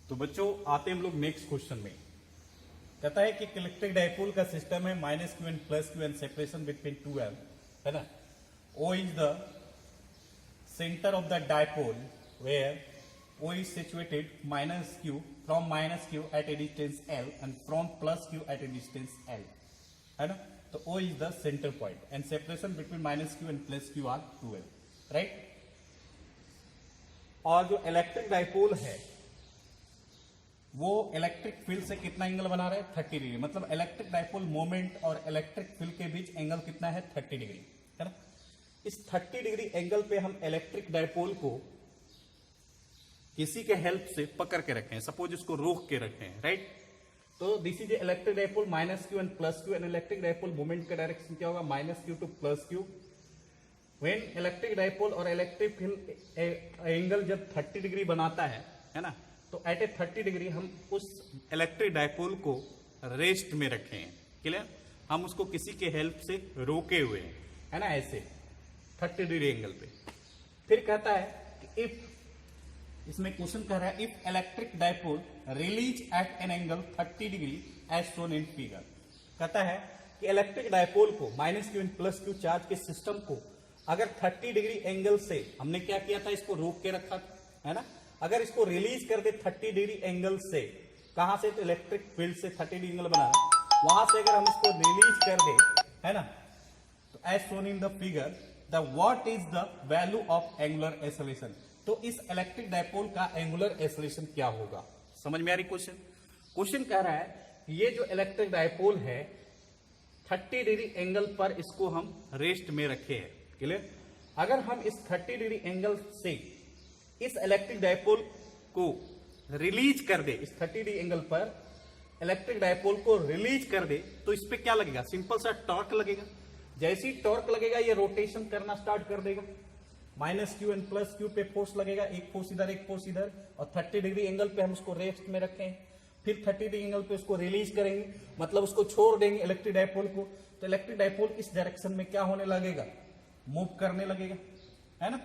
तो बच्चों आते हैं हम लोग नेक्स्ट क्वेश्चन में। कहता है कि इलेक्ट्रिक डाइपोल का सिस्टम है minus q and plus q and separation between two l, है ना। O is the centre of the dipole where O is situated minus q from minus q at a distance L and from plus q at a distance L, है ना। तो O is the center point and separation between minus q and plus q are 2L, right। और जो electric dipole है वो electric field से कितना angle बना रहा है 30 डिग्री। मतलब इलेक्ट्रिक डाइपोल मोमेंट और इलेक्ट्रिक फील्ड के बीच एंगल कितना है 30 डिग्री, है ना। इस 30 डिग्री एंगल पे हम इलेक्ट्रिक डाइपोल को किसी के हेल्प से पकड़ के रखे हैं, सपोज इसको रोक के रखे हैं, राइट। तो this is electric dipole minus q and plus q and electric dipole moment का डायरेक्शन क्या होगा minus Q two plus Q. When electric dipole और इलेक्ट्रिक फील्ड एंगल जब 30 डिग्री बनाता है ना, तो एट ए 30 डिग्री हम उस इलेक्ट्रिक डाइपोल को रेस्ट में रखे हैं, क्लियर। हम उसको किसी के हेल्प से रोके हुए हैं, है ना, ऐसे 30 डिग्री एंगल पे। फिर कहता है कि इफ, इसमें क्वेश्चन कह रहा है if electric dipole release at an angle 30 degree as shown in figure. कहता है कि इलेक्ट्रिक डाइपोल को minus q and plus Q charge के सिस्टम को अगर 30 डिग्री एंगल से हमने क्या किया था, इसको रोक के रखा था, है ना। अगर इसको रिलीज कर दे 30 डिग्री एंगल से, कहां से, तो इलेक्ट्रिक फील्ड से 30 डिग्री एंगल बना है, वहां से अगर हम इसको रिलीज कर दे, है ना, तो as shown in the figure the what is the value of angular acceleration. तो इस इलेक्ट्रिक डाइपोल का एंगुलर एक्सेलरेशन क्या होगा। समझ में आ रही क्वेश्चन। क्वेश्चन कह रहा है ये जो इलेक्ट्रिक डाइपोल है 30 डिग्री एंगल पर इसको हम रेस्ट में रखे हैं, क्लियर। अगर हम इस 30 डिग्री एंगल से इस इलेक्ट्रिक डाइपोल को रिलीज कर दे, इस 30 डिग्री एंगल पर इलेक्ट्रिक डाइपोल को रिलीज कर दे, तो इस पे क्या लगेगा, सिंपल सा टॉर्क लगेगा। जैसे ही टॉर्क लगेगा ये रोटेशन करना स्टार्ट कर देगा, minus q and plus Q पे फोर्स लगेगा, एक फोर्स इधर एक फोर्स इधर, और 30 डिग्री एंगल पे हम उसको रेस्ट में रखें। फिर 30 डिग्री एंगल पे उसको रिलीज करेंगे, मतलब उसको छोड़ देंगे इलेक्ट्रिक डाइपोल को, तो इलेक्ट्रिक डाइपोल इस डायरेक्शन में क्या होने लगेगा, मूव करने लगेगा, है ना।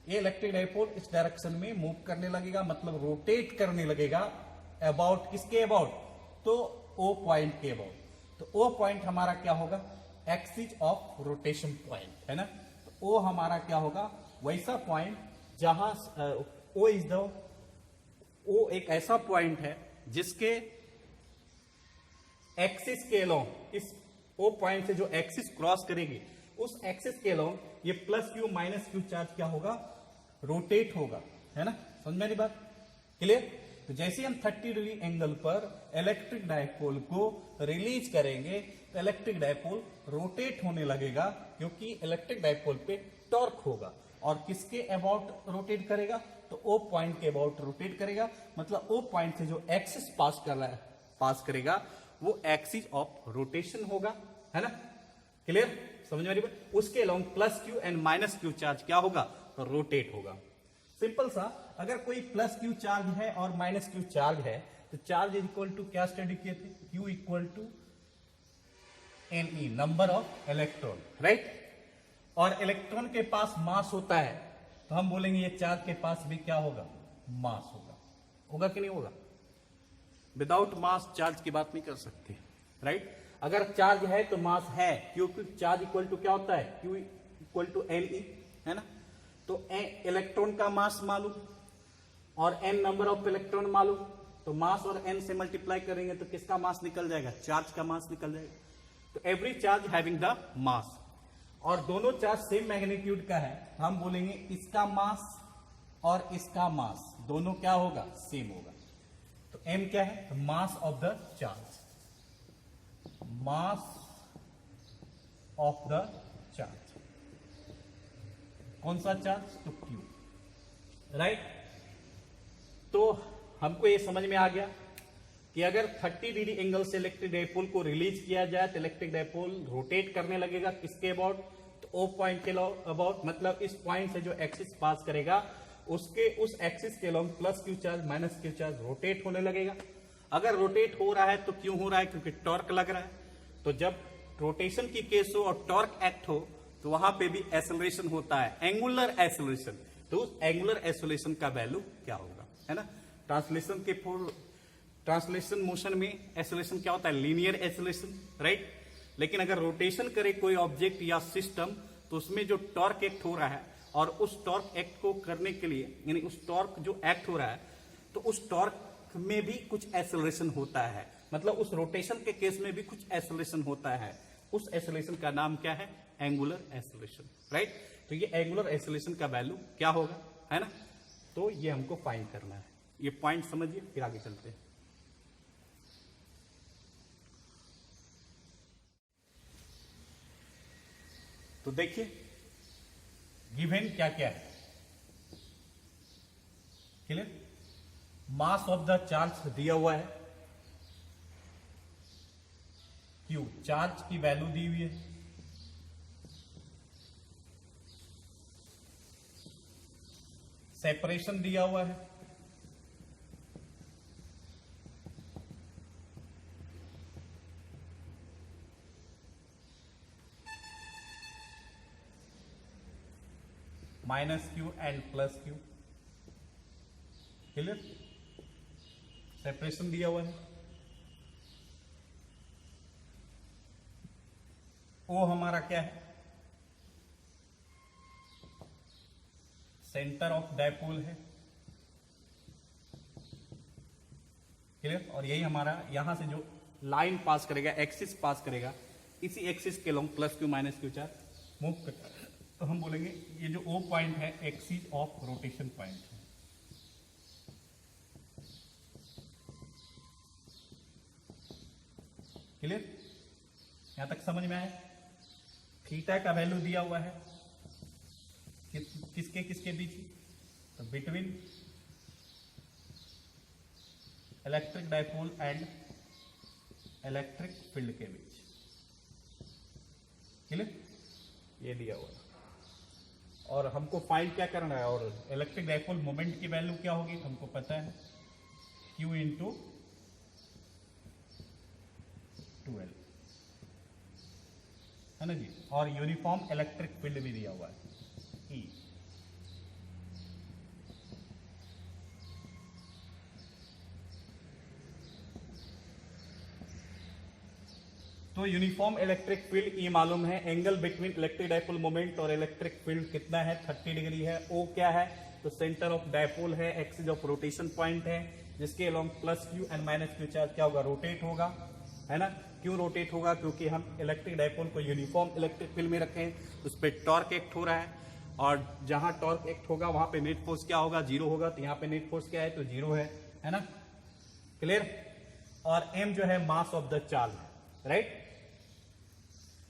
ये इलेक्ट्रिक डाइपोल इस डायरेक्शन में मूव करने लगेगा, मतलब रोटेट करने लगेगा अबाउट, किसके अबाउट, तो O पॉइंट के अबाउट। तो O पॉइंट हमारा क्या होगा, एक्सिस ऑफ रोटेशन पॉइंट, है ना। तो O हमारा क्या होगा, वैसा पॉइंट जहां O इज द, O एक ऐसा पॉइंट है जिसके एक्सिस के अलोंग, इस O पॉइंट से जो एक्सिस क्रॉस करेगी उस एक्सिस के अलोंग ये plus Q minus Q charge क्या होगा, रोटेट होगा, है ना। समझ में आ रही बात, क्लियर। तो जैसे हम 30 डिग्री एंगल पर इलेक्ट्रिक डाइपोल को रिलीज करेंगे तो इलेक्ट्रिक डाइपोल रोटेट होने लगेगा, क्योंकि इलेक्ट्रिक डाइपोल पे टॉर्क होगा। और किसके अबाउट रोटेट करेगा, तो O पॉइंट के अबाउट रोटेट करेगा, मतलब O पॉइंट से जो एक्सिस पास कर रहा है, पास करेगा, वो एक्सिस ऑफ रोटेशन होगा, है ना, क्लियर। समझ में आ रही बात। उसके along plus q and minus Q charge क्या होगा, तो रोटेट होगा। सिंपल सा, अगर कोई प्लस क्यू चार्ज है और माइनस क्यू चार्ज है तो चार्ज इज इक्वल टू क्या स्टडी किए थे, q equal to NE, number of electron, right. और इलेक्ट्रॉन के पास मास होता है तो हम बोलेंगे ये चार्ज के पास भी क्या होगा, मास होगा। होगा कि नहीं होगा। विदाउट मास चार्ज की बात नहीं कर सकते, राइट। अगर चार्ज है तो मास है, क्योंकि चार्ज इक्वल टू क्या होता है, क्यू इक्वल टू NE, है ना। तो इलेक्ट्रॉन का मास मालूम और n नंबर ऑफ इलेक्ट्रॉन मालूम, तो मास और n से मल्टीप्लाई करेंगे तो किसका मास निकल जाएगा, चार्ज का मास निकल जाएगा। तो every charge having the mass, और दोनों चार्ज सेम मैग्नीट्यूड का है, हम बोलेंगे इसका मास और इसका मास दोनों क्या होगा, सेम होगा। तो m क्या है, mass of the charge, mass of the charge, कौन सा चार्ज, तो Q, राइट। तो हमको ये समझ में आ गया कि अगर 30 डिग्री एंगल से इलेक्ट्रिक डाइपोल को रिलीज किया जाए तो इलेक्ट्रिक डाइपोल रोटेट करने लगेगा, किसके अबाउट, तो O पॉइंट के अबाउट, मतलब इस पॉइंट से जो एक्सिस पास करेगा उसके उस एक्सिस के along plus Q charge minus Q charge rotate होने लगेगा। अगर रोटेट हो रहा है तो क्यों हो रहा है, क्योंकि टॉर्क लग रहा है। तो जब रोटेशन की केस हो और टॉर्क एक्ट हो तो वहां पे भी एक्सेलरेशन होता है, एंगुलर एक्सेलरेशन। तो उस एंगुलर एक्सेलरेशन का वैल्यू क्या होगा, है ना। ट्रांसलेशन मोशन में एक्सेलरेशन क्या होता है, लीनियर एक्सेलरेशन, राइट। लेकिन अगर रोटेशन करे कोई ऑब्जेक्ट या सिस्टम तो उसमें जो टॉर्क एक्ट हो रहा है और उस टॉर्क एक्ट को करने के लिए, यानी उस टॉर्क जो एक्ट हो रहा है तो उस टॉर्क में भी कुछ एक्सेलरेशन होता है, मतलब उस रोटेशन के केस में भी कुछ एक्सेलरेशन होता है। उस एक्सेलरेशन का नाम क्या है, एंगुलर एक्सेलरेशन, राइट। तो ये एंगुलर एक्सेलरेशन का वैल्यू क्या होगा, है ना। तो ये हमको फाइंड करना है, ये पॉइंट समझिए, फिर आगे चलते हैं। तो देखिए गिवन क्या क्या है, clear. Mass of the charge दिया हुआ है क्यू, चार्ज की वैल्यू दी हुई है, सेपरेशन दिया हुआ है, minus q and plus Q, clear. Separation दिया हुआ है, ओ हमारा क्या है, सेंटर ऑफ डायपोल है, क्लियर। और यही हमारा यहां से जो लाइन पास करेगा, एक्सिस पास करेगा, इसी एक्सिस के long plus Q minus Q charge move करता है। तो हम बोलेंगे ये जो ओ पॉइंट है एक्सिस ऑफ रोटेशन पॉइंट है, क्लियर। यहां तक समझ में आया। थीटा का वैल्यू दिया हुआ है किसके किसके बीच, तो between electric dipole and electric field के बीच, क्लियर, ये दिया हुआ है। और हमको फाइंड क्या करना है, और इलेक्ट्रिक डायपोल मोमेंट की वैल्यू क्या होगी हमको पता है, Q इंटू 2L, है ना जी। और यूनिफॉर्म इलेक्ट्रिक फील्ड भी दिया हुआ है E। तो यूनिफॉर्म इलेक्ट्रिक फील्ड ई मालूम है, angle between electric dipole moment और इलेक्ट्रिक फील्ड कितना है, 30 डिग्री है। ओ क्या है, तो सेंटर ऑफ डायपोल है, एक्सिस ऑफ रोटेशन पॉइंट है, जिसके along plus q and minus Q charge क्या होगा, रोटेट होगा, है ना। क्यों रोटेट होगा, क्योंकि हम इलेक्ट्रिक डायपोल को यूनिफॉर्म इलेक्ट्रिक फील्ड में रखे हैं, उस पर टॉर्क एक्ट हो रहा है, और जहां टॉर्क एक्ट होगा वहां पे नेट फोर्स क्या होगा, जीरो होगा। तो यहाँ पे नेट फोर्स क्या है, तो जीरो है ना, क्लियर। और एम जो है mass of the charge, right.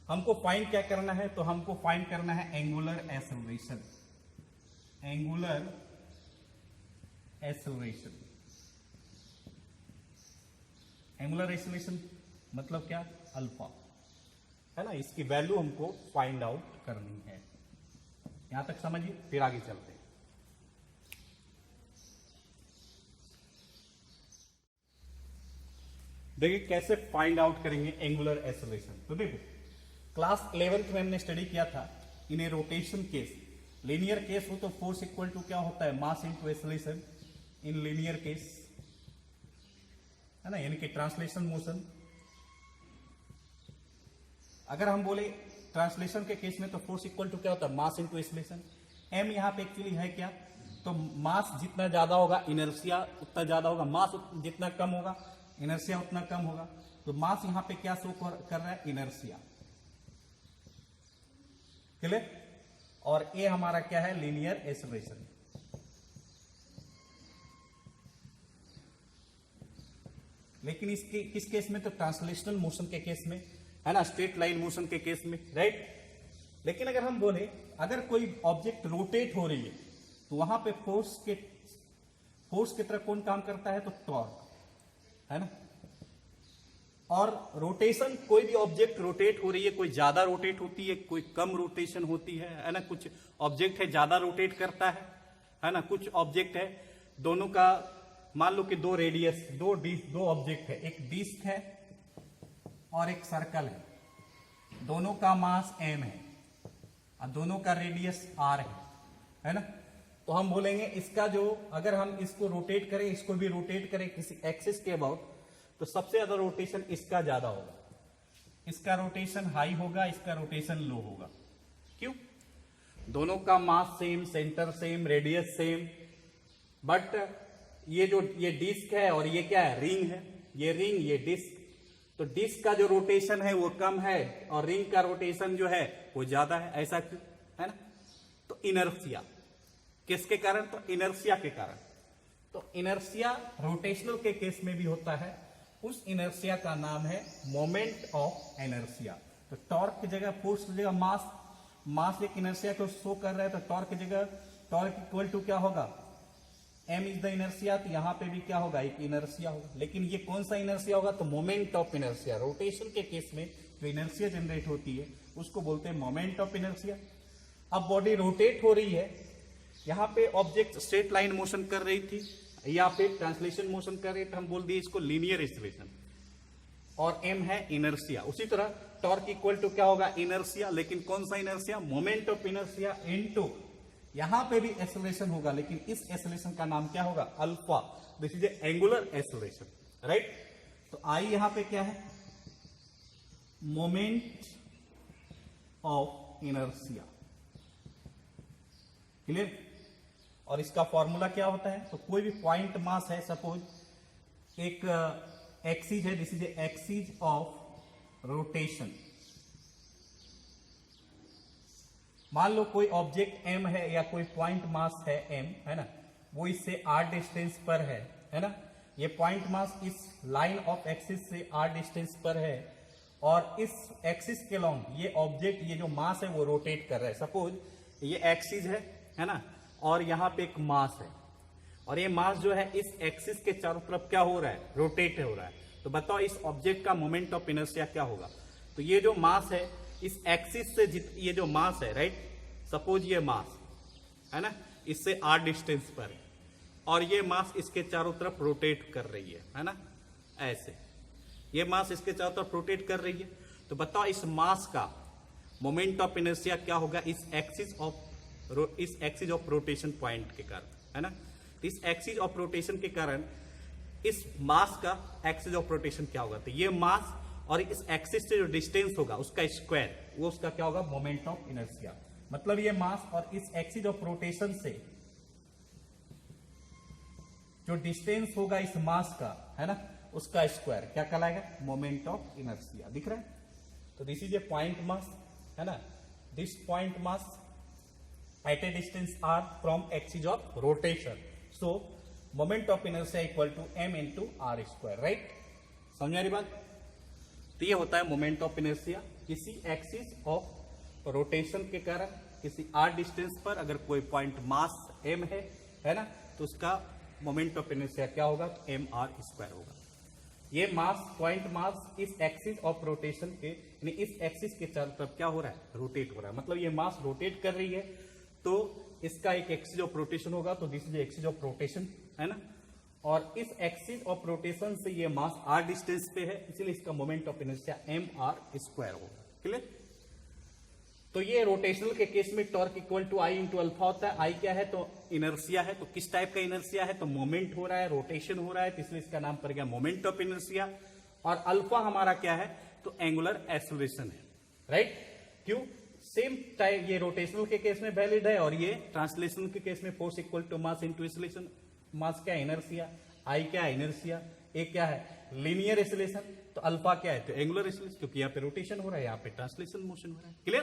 हमको फाइंड क्या करना है, तो हमको फाइंड करना है angular acceleration, angular acceleration. Angular acceleration मतलब क्या, अल्फा, है ना। इसकी वैल्यू हमको फाइंड आउट करनी है। यहां तक समझिए, फिर आगे चलते हैं। देखिए कैसे फाइंड आउट करेंगे एंगुलर एक्सेलरेशन। तो देखो क्लास 11th में हमने स्टडी किया था, इन ए रोटेशन केस, लीनियर केस हो तो फोर्स इक्वल टू क्या होता है, mass into acceleration in linear case, है ना, यानी कि ट्रांसलेशन मोशन। अगर हम बोले ट्रांसलेशन के केस में तो फोर्स इक्वल टू क्या होता है, मास इनटू एक्सेलरेशन। एम यहां पे एक्चुअली है क्या, तो मास जितना ज्यादा होगा इनर्शिया उतना ज्यादा होगा, मास जितना कम होगा इनर्शिया उतना कम होगा। तो मास यहां पे क्या शो कर रहा है, इनर्शिया, क्लियर। और ए हमारा क्या है, लीनियर एक्सेलरेशन। लेकिन इसके किस केस में, तो ट्रांसलेशनल मोशन के केस में, है ना, स्ट्रेट लाइन मोशन के केस में, राइट। लेकिन अगर हम बोले अगर कोई ऑब्जेक्ट रोटेट हो रही है तो वहां पे फोर्स की तरह कौन काम करता है, तो टॉर्क, है ना। और रोटेशन, कोई भी ऑब्जेक्ट रोटेट हो रही है, कोई ज्यादा रोटेट होती है, कोई कम रोटेशन होती है ना। कुछ ऑब्जेक्ट है ज्यादा रोटेट करता है ना, कुछ ऑब्जेक्ट है दोनों का, मान लो कि दो रेडियस, दो ऑब्जेक्ट है, एक डिस्क है और एक सर्कल है, दोनों का मास m है और दोनों का रेडियस r है ना। तो तो हम बोलेंगे इसका जो, अगर हम इसको रोटेट करें, इसको भी रोटेट करें किसी एक्सिस के अबाउट, तो सबसे ज्यादा रोटेशन इसका ज्यादा होगा, इसका रोटेशन हाई होगा, इसका रोटेशन लो होगा। क्यों? दोनों का mass same, centre same, radius same, but ये डिस्क है और ये क्या है, रिंग है, ये रिंग, ये डिस्क। तो डिस्क का जो रोटेशन है वो कम है और रिंग का रोटेशन जो है वो ज्यादा है। ऐसा क्यों है ना? तो इनर्शिया, किसके कारण? तो इनर्शिया के कारण। तो इनर्शिया रोटेशनल के केस में भी होता है, उस इनर्शिया का नाम है मोमेंट ऑफ इनर्शिया। तो टॉर्क की जगह, फोर्स की जगह मास, मास एक इनर्शिया को शो कर रहा है, तो टॉर्क की जगह टॉर्क इक्वल टू क्या होगा, m इज द इनर्शिया। तो यहां पे भी क्या होगा, एक इनर्शिया होगा, लेकिन ये कौन सा इनर्शिया होगा, तो मोमेंट ऑफ इनर्शिया। रोटेशन के केस में जो इनर्शिया जनरेट होती है उसको बोलते हैं मोमेंट ऑफ इनर्शिया। अब बॉडी रोटेट हो रही है, यहां पे ऑब्जेक्ट स्ट्रेट लाइन मोशन कर रही थी, यहाँ पे ट्रांसलेशन मोशन कर रही, तो हम बोल दिए इसको लीनियर एक्सीलरेशन, और m है इनर्शिया। उसी तरह टॉर्क इक्वल टू क्या होगा, इनर्शिया, लेकिन कौन सा inertia, moment of inertia into, यहां पे भी एक्सेलरेशन होगा, लेकिन इस एक्सेलरेशन का नाम क्या होगा, alpha. This is angular acceleration, right. तो आई यहां पे क्या है, मोमेंट ऑफ इनर्शिया, क्लियर। और इसका फॉर्मूला क्या होता है, तो कोई भी पॉइंट मास है, सपोज एक एक्सिस है, this is axis of rotation. मान लो कोई ऑब्जेक्ट m है या कोई पॉइंट मास है m, है ना, वो इससे r डिस्टेंस पर है ना। ये पॉइंट मास इस लाइन ऑफ एक्सिस से r डिस्टेंस पर है, और इस एक्सिस के लॉन्ग ये ऑब्जेक्ट, ये जो मास है वो रोटेट कर रहा है। सपोज ये एक्सिस है ना, और यहां पे एक मास है, और ये मास जो है इस एक्सिस के चारों तरफ क्या हो रहा है, रोटेट हो रहा है। तो बताओ इस ऑब्जेक्ट का मोमेंट ऑफ इनर्शिया क्या होगा। तो ये जो मास है इस एक्सिस से ये जो मास है, राइट, सपोज ये मास है ना, इससे r डिस्टेंस पर है, और ये मास इसके चारों तरफ रोटेट कर रही है ना, ऐसे ये मास इसके चारों तरफ रोटेट कर रही है। तो बताओ इस मास का मोमेंट ऑफ इनर्शिया क्या होगा, इस एक्सिस ऑफ रोटेशन पॉइंट के कारण, है ना। इस एक्सिस ऑफ रोटेशन के कारण इस मास का एक्सिस ऑफ रोटेशन क्या होगा, तो ये मास और इस एक्सिस से जो डिस्टेंस होगा उसका स्क्वायर, वो उसका क्या होगा, मोमेंट ऑफ इनर्शिया। मतलब ये मास और इस एक्सिस ऑफ रोटेशन से जो डिस्टेंस होगा इस मास का, है ना, उसका स्क्वायर क्या कहलाएगा, मोमेंट ऑफ इनर्शिया। दिख रहा है। तो this is a point mass, है ना, this point mass at a distance r from axis of rotation, so moment of inertia equal to m into r square, right. समझ आ रही बात। तो ये होता है मोमेंट ऑफ इनर्शिया, किसी एक्सिस ऑफ रोटेशन के कारण किसी r डिस्टेंस पर अगर कोई पॉइंट मास m है ना, तो उसका मोमेंट ऑफ इनर्शिया क्या होगा, mr स्क्वायर होगा। ये मास, पॉइंट मास इस एक्सिस ऑफ रोटेशन के, यानी इस एक्सिस के चारों तरफ क्या हो रहा है, रोटेट हो रहा है। मतलब ये मास रोटेट कर रही है, तो इसका एक एक्सिस ऑफ रोटेशन होगा, तो this is axis of rotation, है ना। और इस एक्सिस ऑफ रोटेशन से ये मास r डिस्टेंस पे है, इसलिए इसका moment of inertia mr square होगा। क्लियर। तो ये रोटेशनल के केस में torque equal to I into alpha होता है। आई क्या है, तो इनर्शिया है। तो किस टाइप का इनर्शिया है, तो मोमेंट हो रहा है, रोटेशन हो रहा है, तो इसलिए इसका नाम पड़ गया मोमेंट ऑफ इनर्शिया। और अल्फा हमारा क्या है, तो एंगुलर एक्सेलरेशन है, राइट। क्यों, सेम टाइप ये रोटेशनल के केस में वैलिड है, और ये ट्रांसलेशनल के केस में force equal to mass into acceleration. Mass क्या है, इनर्शिया, आई क्या है, इनर्शिया, ए क्या है, लीनियर एक्सेलरेशन, तो अल्फा क्या है, तो एंगुलर एक्सेलरेशन, क्योंकि यहाँ पे रोटेशन हो रहा है, यहाँ पे ट्रांसलेशन मोशन हो रहा है। क्लियर।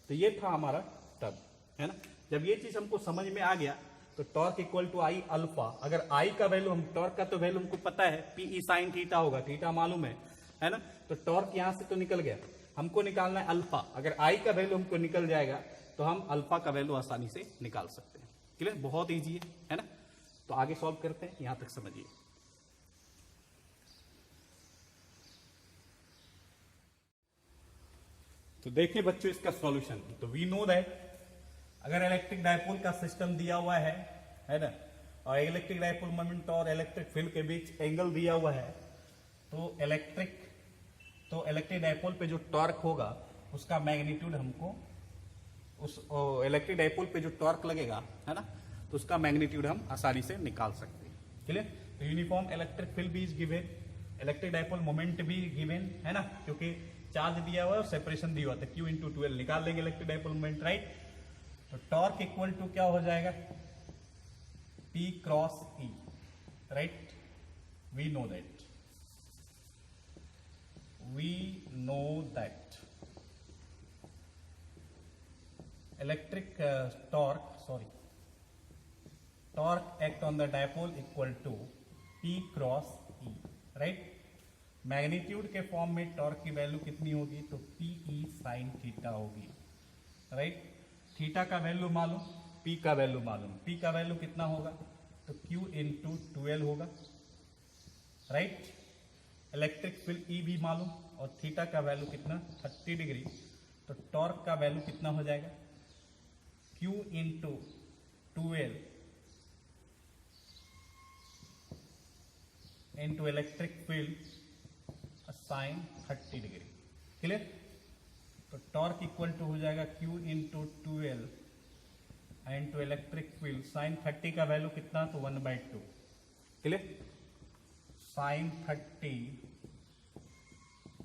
तो ये था हमारा टर्म, है ना। जब ये चीज हमको समझ में आ गया, तो torque equal to I alpha, अगर आई का वैल्यू, हम टॉर्क का तो वैल्यू हमको पता है, पीई साइन थीटा होगा, थीटा मालूम है ना। तो टॉर्क यहां से तो निकल गया, हमको निकालना है अल्फा। अगर आई का वैल्यू हमको निकल जाएगा, तो हम अल्फा का वैल्यू आसानी से निकाल सकते हैं। क्लियर, बहुत ईजी है ना। तो आगे सॉल्व करते हैं, यहां तक समझिए। तो देखिए बच्चों इसका सॉल्यूशन। तो वी नो दैट अगर इलेक्ट्रिक डायपोल का सिस्टम दिया हुआ है ना, और इलेक्ट्रिक डायपोल मोमेंट और इलेक्ट्रिक फील्ड के बीच एंगल दिया हुआ है, तो इलेक्ट्रिक डायपोल पे जो टॉर्क होगा उसका मैग्नीट्यूड हमको, उस इलेक्ट्रिक डायपोल पे जो टॉर्क लगेगा, है ना, तो तो उसका मैग्नीट्यूड हम आसानी से निकाल सकते हैं। क्लियर? तो यूनिफॉर्म इलेक्ट्रिक फील्ड भी is given, electric dipole moment भी गिवन है ना, क्योंकि चार्ज दिया हुआ है और सेपरेशन दिया हुआ है, Q इंटू 12 निकाल देंगे इलेक्ट्रिक डाइपोल मोमेंट, राइट। तो टॉर्क इक्वल टू क्या हो जाएगा, P cross E, right. We know that electric torque act on the dipole equal to P cross E, right. Magnitude के फॉर्म में टॉर्क की value कितनी होगी, तो PE साइन थीटा होगी, राइट। थीटा का वैल्यू मालूम, P का वैल्यू मालूम, P का वैल्यू कितना होगा, तो Q इंटू 12 होगा, राइट। इलेक्ट्रिक फील्ड E भी मालूम और थीटा का वैल्यू कितना 30 डिग्री, तो टॉर्क का वैल्यू कितना हो जाएगा, Q into 12 into electric field sine 30 degree. Clear? तो टॉर्क इक्वल टू हो जाएगा Q into 12 into electric field sine 30 का वैल्यू कितना, तो 1/2। Clear? Sine 30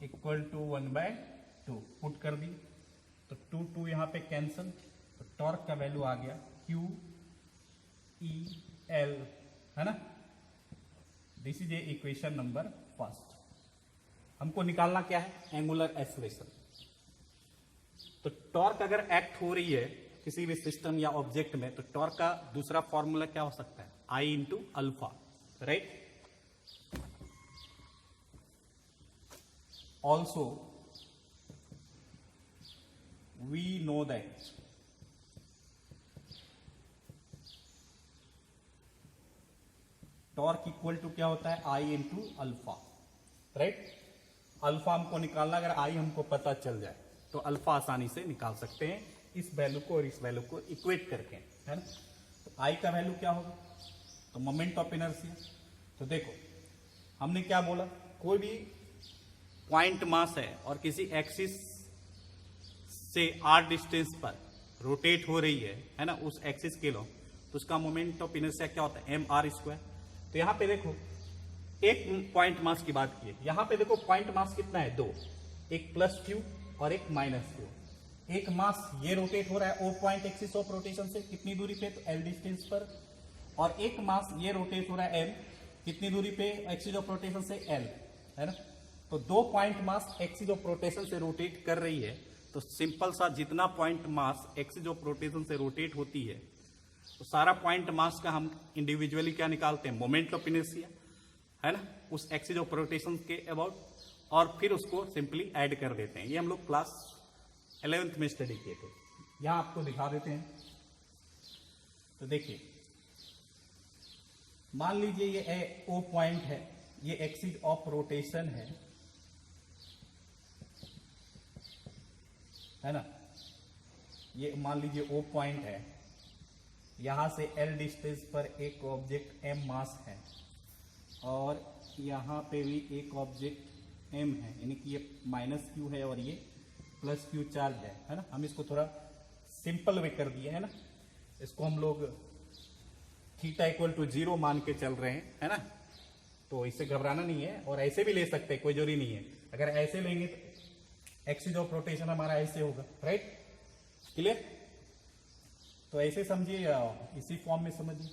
equal to 1/2 put कर दी, तो 2 यहाँ पे कैंसल, तो टॉर्क का वैल्यू आ गया Q E L, है ना। This is A equation number first. हमको निकालना क्या है, एंगुलर एक्सेलरेशन। तो टॉर्क अगर एक्ट हो रही है किसी भी सिस्टम या ऑब्जेक्ट में, तो टॉर्क का दूसरा फॉर्मूला क्या हो सकता है, I into alpha, right. Also we know that torque equal to क्या होता है, I into alpha, right. Alpha हमको निकालना, अगर I हमको पता चल जाए तो अल्फा आसानी से निकाल सकते हैं, इस वैल्यू को और इस वैल्यू को इक्वेट करके, है ना। तो I का वैल्यू क्या होगा, तो मोमेंट ऑफ इनर्शिया। तो देखो हमने क्या बोला, कोई भी पॉइंट मास है और किसी एक्सिस से r डिस्टेंस पर रोटेट हो रही है ना, उस एक्सिस के लो, तो उसका मोमेंट ऑफ इनर्शिया क्या होता है, mr²। तो यहां पे देखो एक पॉइंट मास की बात की, यहां पे देखो पॉइंट मास कितना है, 2, एक प्लस Q और एक माइनस Q। एक मास ये रोटेट हो रहा है O point axis of rotation से कितनी दूरी पे, तो L डिस्टेंस पर, और एक मास ये रोटेट हो रहा है M कितनी दूरी पे, एक्सिस ऑफ रोटेशन से L, है ना। तो 2 point mass axis of rotation से रोटेट कर रही है, तो सिंपल सा जितना point mass axis of rotation से रोटेट होती है, तो सारा पॉइंट मास का हम इंडिविजुअली क्या निकालते हैं, मोमेंट ऑफ इनर्शिया, है ना, उस एक्सिस ऑफ रोटेशन के अबाउट, और फिर उसको सिंपली ऐड कर देते हैं। ये हम लोग क्लास 11th में स्टडी किए थे, यहां आपको दिखा देते हैं। तो देखिए मान लीजिए ये O पॉइंट है, ये एक्सिस ऑफ रोटेशन है ना, ये मान लीजिए O पॉइंट है, यहां से L डिस्टेंस पर एक ऑब्जेक्ट M मास है, और यहां पे भी एक ऑब्जेक्ट M है, यानी कि ये माइनस Q है और ये प्लस Q चार्ज है ना। हम इसको थोड़ा सिंपल वे कर दिए, है ना। इसको हम लोग थीटा इक्वल टू 0 मान के चल रहे हैं, है ना। तो इससे घबराना नहीं है, और ऐसे भी ले सकते हैं, कोई जरूरी नहीं है। अगर ऐसे लेंगे तो एक्सिस ऑफ रोटेशन हमारा ऐसे होगा, राइट। क्लियर? तो ऐसे समझिए, इसी फॉर्म में समझिए।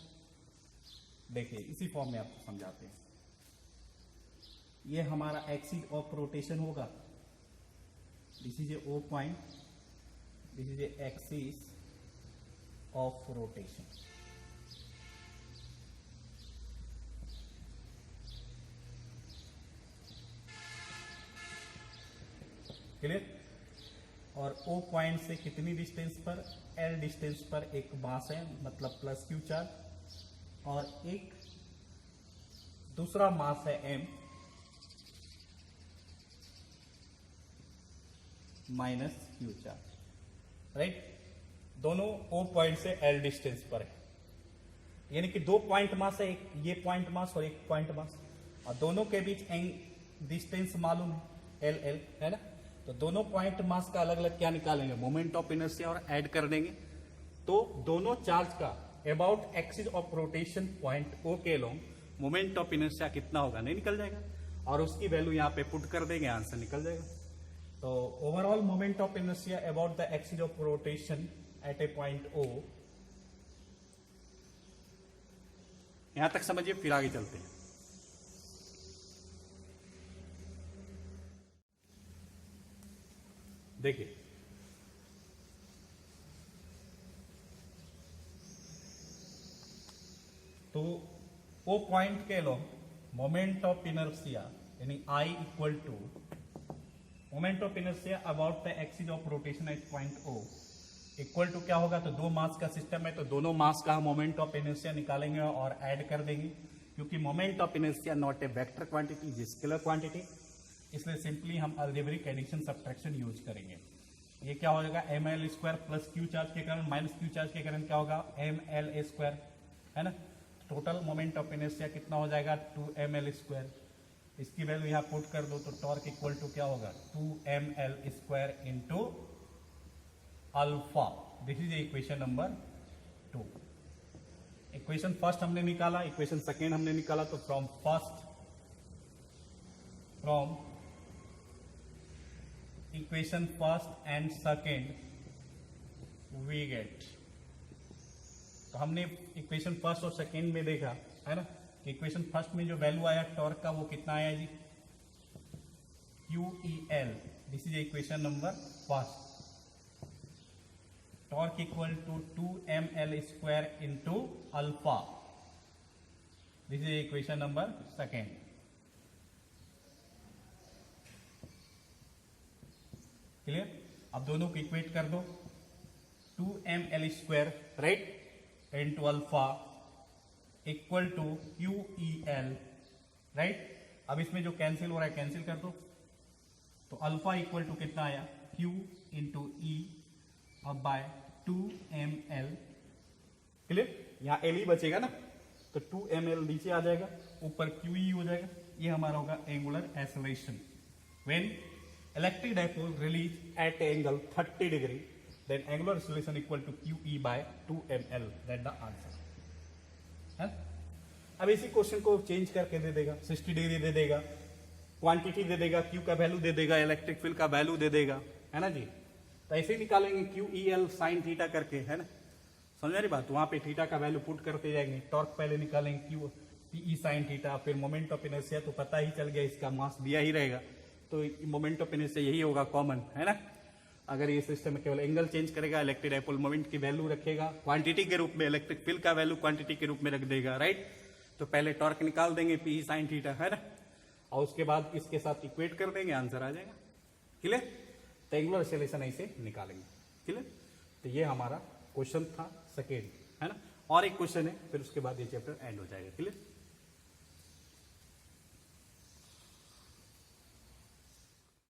देखिए इसी फॉर्म में आपको समझाते हैं। ये हमारा एक्सिस ऑफ रोटेशन होगा, this is A O point, this is A axis of rotation. Clear? और O पॉइंट से कितनी डिस्टेंस पर, L डिस्टेंस पर एक मास है, मतलब प्लस Q चार्ज, और एक दूसरा मास है M minus Q charge, right. दोनों O पॉइंट से L डिस्टेंस पर है, यानी कि 2 पॉइंट मास है, एक ये पॉइंट मास और एक पॉइंट मास, और दोनों के बीच डिस्टेंस मालूम है L, है ना। तो दोनों पॉइंट मास का अलग अलग क्या निकालेंगे, मोमेंट ऑफ इनर्शिया, और ऐड कर देंगे, तो दोनों चार्ज का about axis of rotation point O के लोग मोमेंट ऑफ इनर्शिया कितना होगा, नहीं निकल जाएगा, और उसकी वैल्यू यहाँ पे पुट कर देंगे, आंसर निकल जाएगा। तो overall moment of inertia about the axis of rotation at a point O, यहां तक समझिए, फिर आगे चलते हैं। देखिए तो ओ पॉइंट के लो मोमेंट ऑफ इनर्शिया यानी I equal to moment of inertia about the axis of rotation at point O equal to क्या होगा, तो दो मास का सिस्टम है तो दोनों मास का मोमेंट ऑफ इनर्शिया निकालेंगे और ऐड कर देंगे, क्योंकि moment of inertia not a vector quantity, is scalar quantity, इसलिए सिंपली हम अलजेब्रिक एडिशन सब्ट्रैक्शन यूज करेंगे। ये क्या हो जाएगा, M L square plus Q charge के कारण माइनस क्यू चार्ज के कारण क्या होगा, एम एल ए स्क्वायर, है ना। टोटल मोमेंट ऑफ इनर्शिया कितना हो जाएगा, 2ml स्क्वायर। इसकी वैल्यू यहाँ पुट कर दो तो टॉर्क इक्वल टू क्या होगा, 2ml square into alpha. This is equation number 2। Equation first हमने निकाला, इक्वेशन सेकेंड हमने निकाला, तो from equation first and second we get, तो हमने इक्वेशन फर्स्ट और सेकेंड में देखा है ना, कि इक्वेशन फर्स्ट में जो वैल्यू आया टॉर्क का वो कितना आया जी, QEL। This is equation number first, torque equal to 2ml square into alpha. This is equation number second. Clear, अब दोनों को इक्वेट कर दो, 2ml square right into alpha equal to QEL right. अब इसमें जो कैंसिल हो रहा है कैंसिल कर दो, तो अल्फा इक्वल टू कितना आया, Q इंटू E अब बाय 2ml। क्लियर, यहां L ही बचेगा ना, तो 2ml नीचे आ जाएगा, ऊपर QE हो जाएगा। ये हमारा होगा angular acceleration when electric dipole release eight angle 30 degree, then angular acceleration equal to QE by 2ml, that the answer है। अब इसी क्वेश्चन को चेंज करके दे देगा, 60 डिग्री दे देगा, क्वांटिटी दे देगा, Q का वैल्यू दे देगा, इलेक्ट्रिक फील्ड का वैल्यू दे देगा, है ना जी। तो ऐसे ही निकालेंगे QEL साइन थीटा करके, है ना, समझ रही बात। वहां पे थीटा का वैल्यू पुट करते जाएंगे, टॉर्क पहले निकालेंगे Q PE साइन थीटा, फिर मोमेंट ऑफ इनर्शिया तो पता ही चल गया, इसका मास दिया ही रहेगा, तो मोमेंट ऑफ इनर्शिया यही होगा कॉमन, है ना। अगर ये सिस्टम में केवल एंगल चेंज करेगा, इलेक्ट्रिक डाइपोल मोमेंट की वैल्यू रखेगा क्वांटिटी के रूप में, इलेक्ट्रिक फील्ड का वैल्यू क्वांटिटी के रूप में रख देगा, राइट। तो पहले टॉर्क निकाल देंगे PE साइन थीटा, है ना, और उसके बाद इसके साथ इक्वेट कर देंगे, आंसर आ जाएगा। क्लियर, तो एंगुलर एक्सेलरेशन ऐसे निकालेंगे। क्लियर, तो ये हमारा क्वेश्चन था सेकेंड, है ना। और एक क्वेश्चन है, फिर उसके बाद ये चैप्टर एंड हो जाएगा। क्लियर।